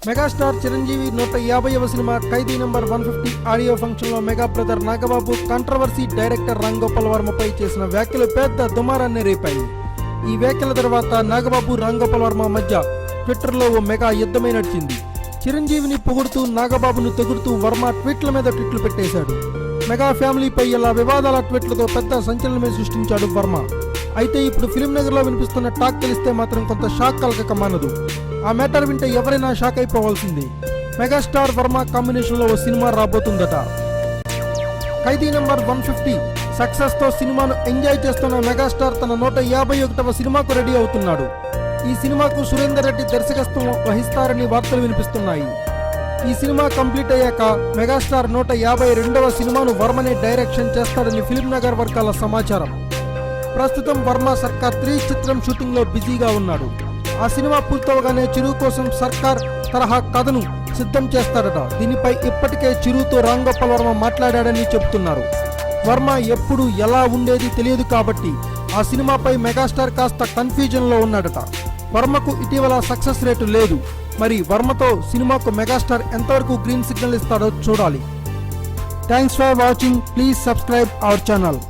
Megastar Chiranjeevi 150వ సినిమా Khaidi number 150 audio function లో mega brother Nagababu controversy director Ram Gopal వర్మపై చేసిన వ్యాఖ్యలు పెద్ద దుమారాన్ని రేపాయి. ఈ వ్యాఖ్యల తర్వాత నాగబాబు రామ్ గోపాల్ వర్మ మధ్య ట్విట్టర్లో ఓ మెగా యుద్ధమే నడిచింది. చిరంజీవిని పొగుడుతూ నాగబాబును తెగుడుతూ వర్మ ట్వీట్ల మీద ట్వీట్లు పెట్టేశాడు. మెగా ఫ్యామిలీపై ఇలా వివాదాల ట్వీట్లతో పెద్ద సంచలనమే సృష్టించాడు వర్మ. అయితే ఇప్పుడు ఫిల్మ్ నగర్ లో వినిపిస్తున్న టాక్ తెలిస్తే మాత్రం కొంత షాక్ కలగక మానదు. ఆ మ్యాటర్ వింటే ఎవరైనా షాక్ అయిపోవాల్సింది. మెగాస్టార్ వర్మ కాంబినేషన్ లో ఓ సినిమా రాబోతుందట. ఖైదీ నంబర్ 150 సక్సెస్ తో సినిమాను ఎంజాయ్ చేస్తున్న మెగాస్టార్ తన 151వ సినిమాకు రెడీ అవుతున్నాడు. ఈ సినిమాకు సురేందర్ రెడ్డి దర్శకత్వం వహిస్తారని వార్తలు వినిపిస్తున్నాయి. ఈ సినిమా కంప్లీట్ అయ్యాక మెగాస్టార్ 152వ సినిమాను వర్మనే డైరెక్షన్ చేస్తాడని ఫిల్మ్ నగర్ వర్గాల సమాచారం. ప్రస్తుతం వర్మ సర్కార్ 3 చిత్రం షూటింగ్ లో బిజీగా ఉన్నాడు. ఆ సినిమా పూర్తవగానే చిరు కోసం సర్కార్ తరహా కథను సిద్ధం చేస్తాడట. దీనిపై ఇప్పటికే చిరుతో రామ్ గోపాల్ వర్మ మాట్లాడాడని చెబుతున్నారు. వర్మ ఎప్పుడు ఎలా ఉండేది తెలియదు కాబట్టి ఆ సినిమాపై మెగాస్టార్ కాస్త కన్ఫ్యూజన్ లో ఉన్నాడట. వర్మకు ఇటీవల సక్సెస్ రేటు లేదు. మరి వర్మతో సినిమాకు మెగాస్టార్ ఎంతవరకు గ్రీన్ సిగ్నల్ ఇస్తాడో చూడాలి. Thanks for watching. Please subscribe our channel.